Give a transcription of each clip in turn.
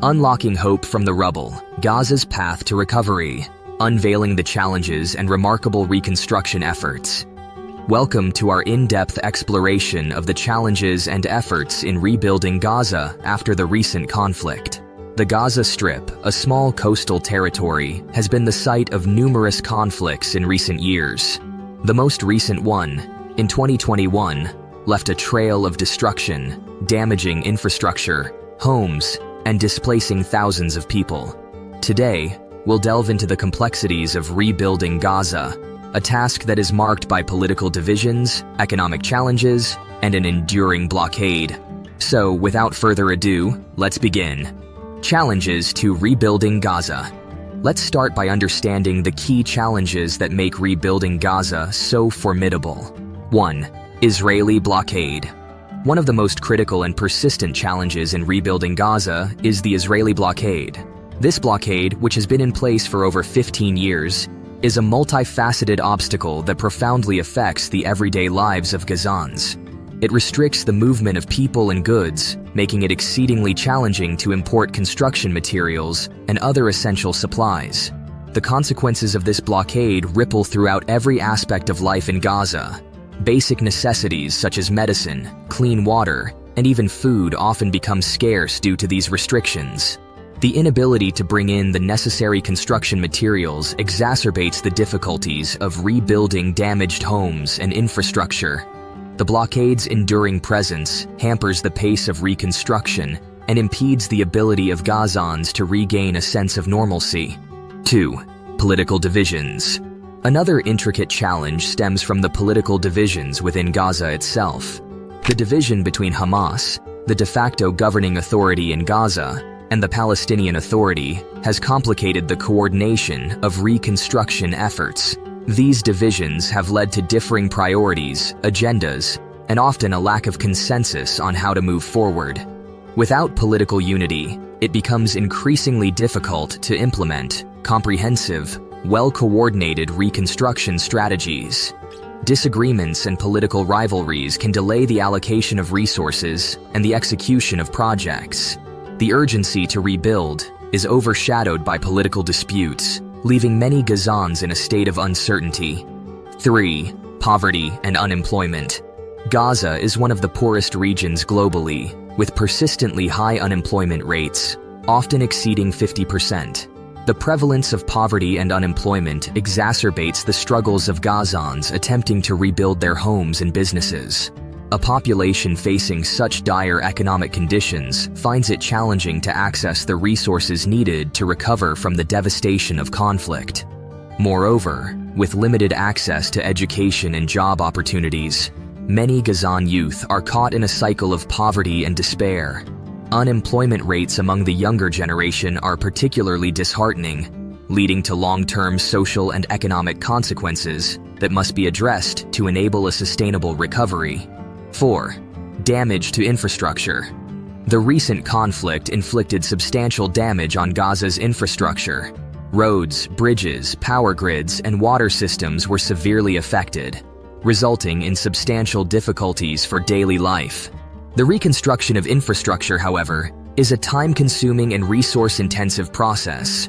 Unlocking hope from the rubble, Gaza's path to recovery, unveiling the challenges and remarkable reconstruction efforts. Welcome to our in-depth exploration of the challenges and efforts in rebuilding Gaza after the recent conflict. The Gaza Strip, a small coastal territory, has been the site of numerous conflicts in recent years. The most recent one, in 2021, left a trail of destruction, damaging infrastructure, homes, and displacing thousands of people. Today, we'll delve into the complexities of rebuilding Gaza, a task that is marked by political divisions, economic challenges, and an enduring blockade. So, without further ado, let's begin. Challenges to rebuilding Gaza. Let's start by understanding the key challenges that make rebuilding Gaza so formidable. 1. Israeli blockade. One of the most critical and persistent challenges in rebuilding Gaza is the Israeli blockade. This blockade, which has been in place for over 15 years, is a multifaceted obstacle that profoundly affects the everyday lives of Gazans. It restricts the movement of people and goods, making it exceedingly challenging to import construction materials and other essential supplies. The consequences of this blockade ripple throughout every aspect of life in Gaza. Basic necessities such as medicine, clean water, and even food often become scarce due to these restrictions. The inability to bring in the necessary construction materials exacerbates the difficulties of rebuilding damaged homes and infrastructure. The blockade's enduring presence hampers the pace of reconstruction and impedes the ability of Gazans to regain a sense of normalcy. 2. Political divisions. Another intricate challenge stems from the political divisions within Gaza itself. The division between Hamas, the de facto governing authority in Gaza, and the Palestinian Authority has complicated the coordination of reconstruction efforts. These divisions have led to differing priorities, agendas, and often a lack of consensus on how to move forward. Without political unity, it becomes increasingly difficult to implement comprehensive, well-coordinated reconstruction strategies. Disagreements and political rivalries can delay the allocation of resources and the execution of projects. The urgency to rebuild is overshadowed by political disputes, leaving many Gazans in a state of uncertainty. 3. Poverty and unemployment. Gaza is one of the poorest regions globally, with persistently high unemployment rates, often exceeding 50%. The prevalence of poverty and unemployment exacerbates the struggles of Gazans attempting to rebuild their homes and businesses. A population facing such dire economic conditions finds it challenging to access the resources needed to recover from the devastation of conflict. Moreover, with limited access to education and job opportunities, many Gazan youth are caught in a cycle of poverty and despair. Unemployment rates among the younger generation are particularly disheartening, leading to long-term social and economic consequences that must be addressed to enable a sustainable recovery. 4. Damage to infrastructure. The recent conflict inflicted substantial damage on Gaza's infrastructure. Roads, bridges, power grids, and water systems were severely affected, resulting in substantial difficulties for daily life. The reconstruction of infrastructure, however, is a time-consuming and resource-intensive process.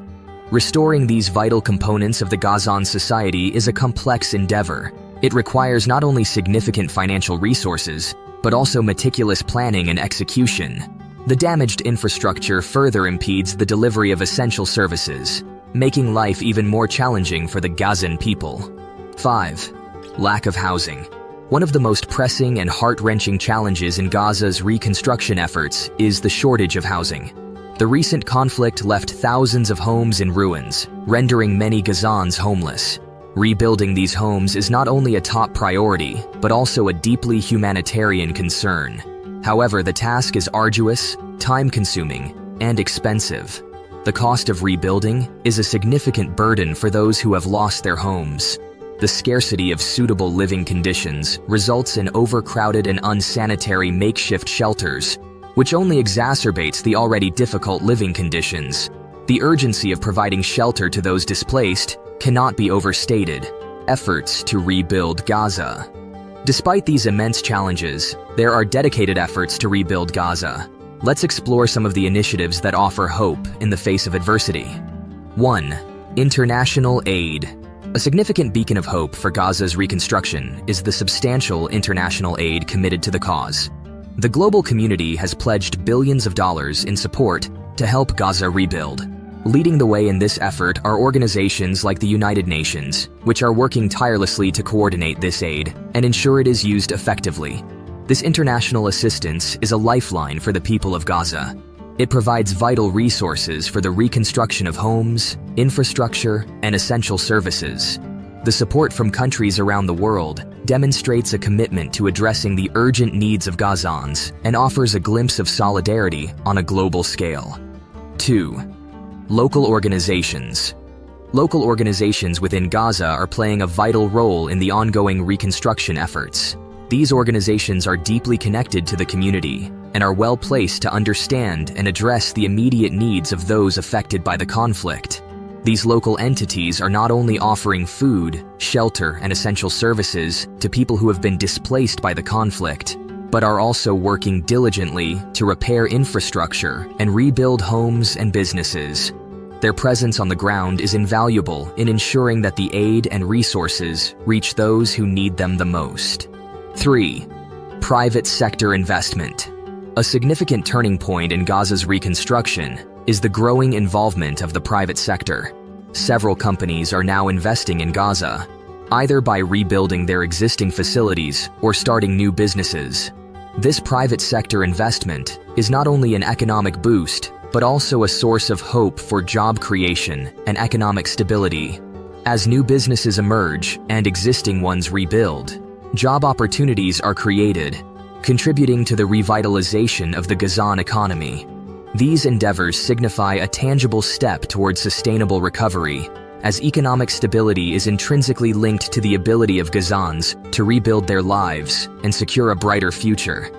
Restoring these vital components of the Gazan society is a complex endeavor. It requires not only significant financial resources, but also meticulous planning and execution. The damaged infrastructure further impedes the delivery of essential services, making life even more challenging for the Gazan people. 5. Lack of housing. One of the most pressing and heart-wrenching challenges in Gaza's reconstruction efforts is the shortage of housing. The recent conflict left thousands of homes in ruins, rendering many Gazans homeless. Rebuilding these homes is not only a top priority, but also a deeply humanitarian concern. However, the task is arduous, time-consuming, and expensive. The cost of rebuilding is a significant burden for those who have lost their homes. The scarcity of suitable living conditions results in overcrowded and unsanitary makeshift shelters, which only exacerbates the already difficult living conditions. The urgency of providing shelter to those displaced cannot be overstated. Efforts to rebuild Gaza. Despite these immense challenges, there are dedicated efforts to rebuild Gaza. Let's explore some of the initiatives that offer hope in the face of adversity. 1. International aid. A significant beacon of hope for Gaza's reconstruction is the substantial international aid committed to the cause. The global community has pledged billions of dollars in support to help Gaza rebuild. Leading the way in this effort are organizations like the United Nations, which are working tirelessly to coordinate this aid and ensure it is used effectively. This international assistance is a lifeline for the people of Gaza. It provides vital resources for the reconstruction of homes, infrastructure, and essential services. The support from countries around the world demonstrates a commitment to addressing the urgent needs of Gazans and offers a glimpse of solidarity on a global scale. 2. Local organizations. Local organizations within Gaza are playing a vital role in the ongoing reconstruction efforts. These organizations are deeply connected to the community and are well placed to understand and address the immediate needs of those affected by the conflict. These local entities are not only offering food, shelter, and essential services to people who have been displaced by the conflict, but are also working diligently to repair infrastructure and rebuild homes and businesses. Their presence on the ground is invaluable in ensuring that the aid and resources reach those who need them the most. 3. Private sector investment. A significant turning point in Gaza's reconstruction is the growing involvement of the private sector. Several companies are now investing in Gaza, either by rebuilding their existing facilities or starting new businesses. This private sector investment is not only an economic boost, but also a source of hope for job creation and economic stability. As new businesses emerge and existing ones rebuild, job opportunities are created, contributing to the revitalization of the Gazan economy. These endeavors signify a tangible step towards sustainable recovery, as economic stability is intrinsically linked to the ability of Gazans to rebuild their lives and secure a brighter future.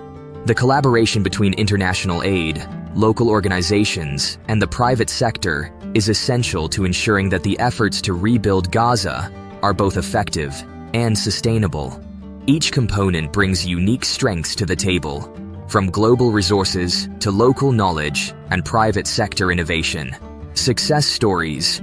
The collaboration between international aid, local organizations, and the private sector is essential to ensuring that the efforts to rebuild Gaza are both effective and sustainable. Each component brings unique strengths to the table, from global resources to local knowledge and private sector innovation. Success stories.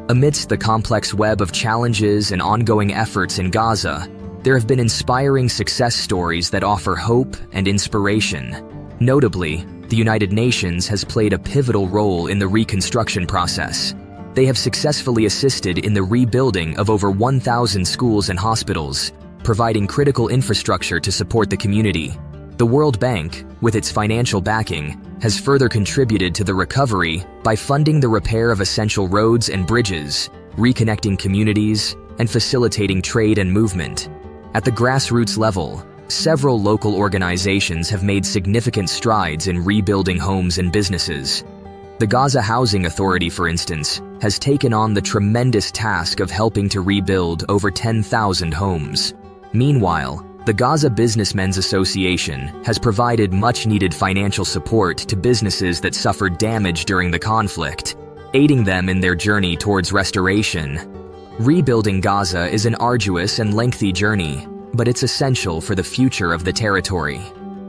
Amidst the complex web of challenges and ongoing efforts in Gaza, there have been inspiring success stories that offer hope and inspiration. Notably, the United Nations has played a pivotal role in the reconstruction process. They have successfully assisted in the rebuilding of over 1,000 schools and hospitals, providing critical infrastructure to support the community. The World Bank, with its financial backing, has further contributed to the recovery by funding the repair of essential roads and bridges, reconnecting communities, and facilitating trade and movement. At the grassroots level, several local organizations have made significant strides in rebuilding homes and businesses. The Gaza Housing Authority, for instance, has taken on the tremendous task of helping to rebuild over 10,000 homes. Meanwhile, the Gaza Businessmen's Association has provided much-needed financial support to businesses that suffered damage during the conflict, aiding them in their journey towards restoration. Rebuilding Gaza is an arduous and lengthy journey, but it's essential for the future of the territory.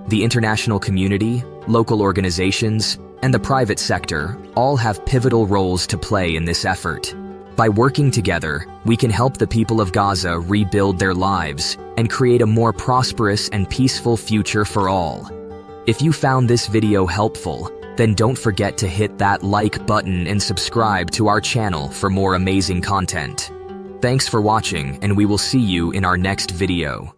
The international community, local organizations, and the private sector all have pivotal roles to play in this effort. By working together, we can help the people of Gaza rebuild their lives and create a more prosperous and peaceful future for all. If you found this video helpful, then don't forget to hit that like button and subscribe to our channel for more amazing content. Thanks for watching, and we will see you in our next video.